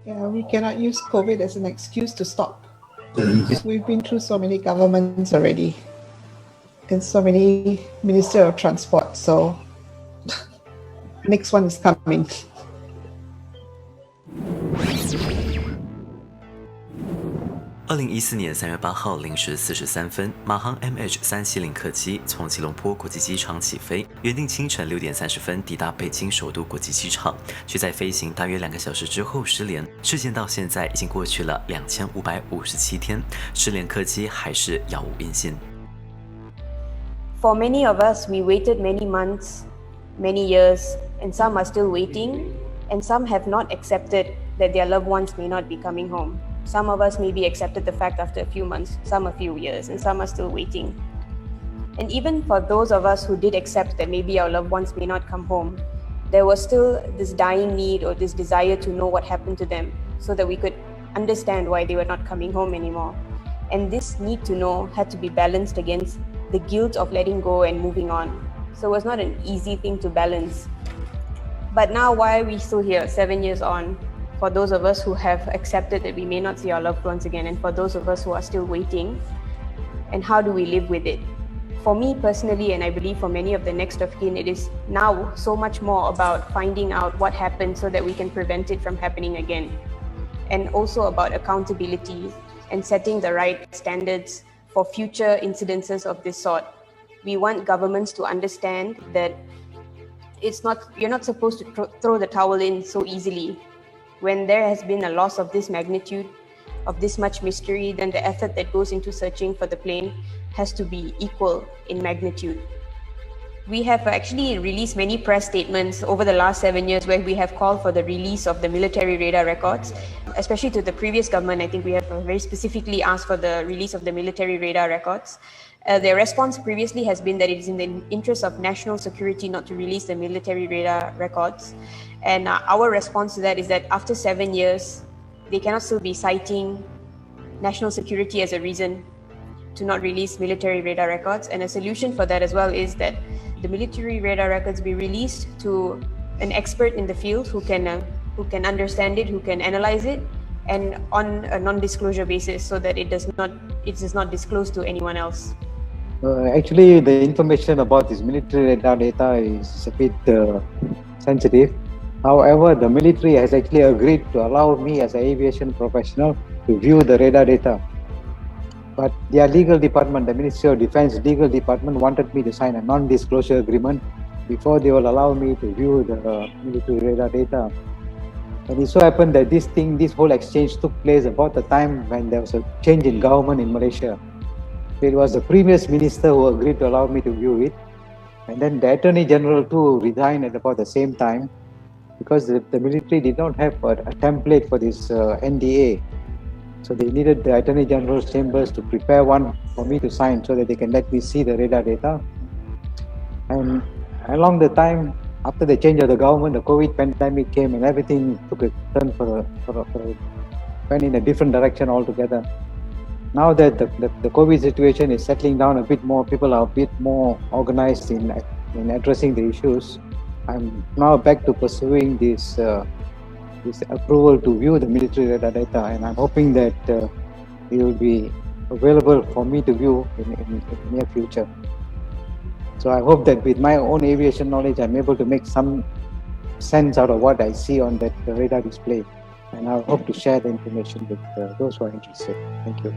Yeah, we cannot use COVID as an excuse to stop. We've been through so many governments already and so many Minister of Transport, so next one is coming. 2014年3月8号0时43分，马航 MH370客机从吉隆坡国际机场起飞，原定清晨6点30分抵达北京首都国际机场，却在飞行大约2个小时之后失联。事件到现在已经过去了2557天，失联客机还是杳无音信。For many of us, we waited many months, many years, and some are still waiting, and some have not accepted that their loved ones may not be coming home. Some of us maybe accepted the fact after a few months, some a few years, and some are still waiting. And even for those of us who did accept that maybe our loved ones may not come home, there was still this dying need or this desire to know what happened to them so that we could understand why they were not coming home anymore. And this need to know had to be balanced against the guilt of letting go and moving on. So it was not an easy thing to balance. But now, why are we still here 7 years on? For those of us who have accepted that we may not see our loved ones again, and for those of us who are still waiting, and how do we live with it? For me personally, and I believe for many of the next of kin, it is now so much more about finding out what happened so that we can prevent it from happening again. And also about accountability and setting the right standards for future incidences of this sort. We want governments to understand that you're not supposed to throw the towel in so easily. When there has been a loss of this magnitude, of this much mystery, then the effort that goes into searching for the plane has to be equal in magnitude. We have actually released many press statements over the last 7 years where we have called for the release of the military radar records, especially to the previous government. I think we have very specifically asked for the release of the military radar records. Their response previously has been that it is in the interest of national security not to release the military radar records. And our response to that is that after 7 years, they cannot still be citing national security as a reason to not release military radar records. And a solution for that as well is that the military radar records be released to an expert in the field who can understand it, who can analyze it, and on a non-disclosure basis, so that it is not disclosed to anyone else. Actually, the information about this military radar data is a bit sensitive. However, the military has actually agreed to allow me as an aviation professional to view the radar data. But their legal department, the Ministry of Defense legal department, wanted me to sign a non-disclosure agreement before they will allow me to view the military radar data. And it so happened that this whole exchange took place about the time when there was a change in government in Malaysia. It was the previous minister who agreed to allow me to view it. And then the Attorney General too resigned at about the same time, because the military did not have a template for this NDA. So they needed the Attorney General's chambers to prepare one for me to sign so that they can let me see the radar data. And along the time, after the change of the government, the COVID pandemic came and everything took a turn went in a different direction altogether. Now that the COVID situation is settling down a bit more, people are a bit more organized in addressing the issues. I'm now back to pursuing this approval to view the military radar data, and I'm hoping that it will be available for me to view in the near future. So I hope that with my own aviation knowledge, I'm able to make some sense out of what I see on that radar display. And I hope to share the information with those who are interested. Thank you.